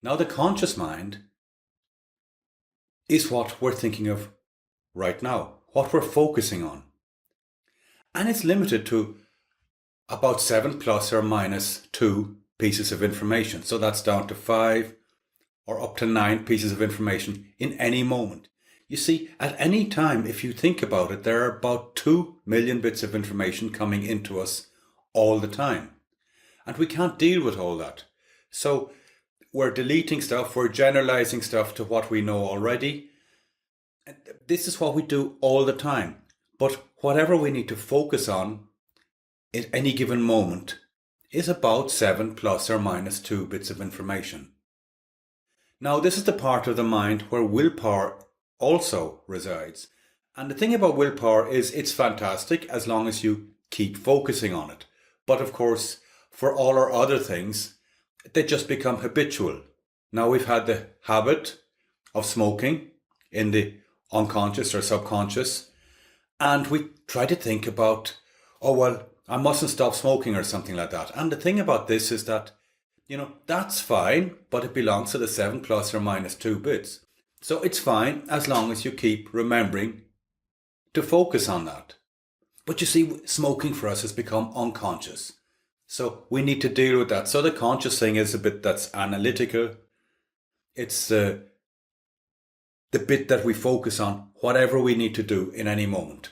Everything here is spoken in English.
Now the conscious mind is what we're thinking of right now, what we're focusing on. And it's limited to about 7 plus or minus 2 pieces of information. So that's down to 5 or up to 9 pieces of information in any moment. You see, at any time, if you think about it, there are about 2 million bits of information coming into us all the time. And we can't deal with all that. So we're deleting stuff, we're generalizing stuff to what we know already. This is what we do all the time. But whatever we need to focus on at any given moment is about 7 plus or minus 2 bits of information. Now, this is the part of the mind where willpower also resides. And the thing about willpower is it's fantastic as long as you keep focusing on it. But of course, for all our other things, they just become habitual. Now we've had the habit of smoking in the unconscious or subconscious, and we try to think about, oh, well, I mustn't stop smoking or something like that. And the thing about this is that, that's fine, but it belongs to the 7 plus or minus 2 bits. So it's fine as long as you keep remembering to focus on that. But you see, smoking for us has become unconscious. So we need to deal with that. So the conscious thing is a bit that's analytical. It's the bit that we focus on, whatever we need to do in any moment.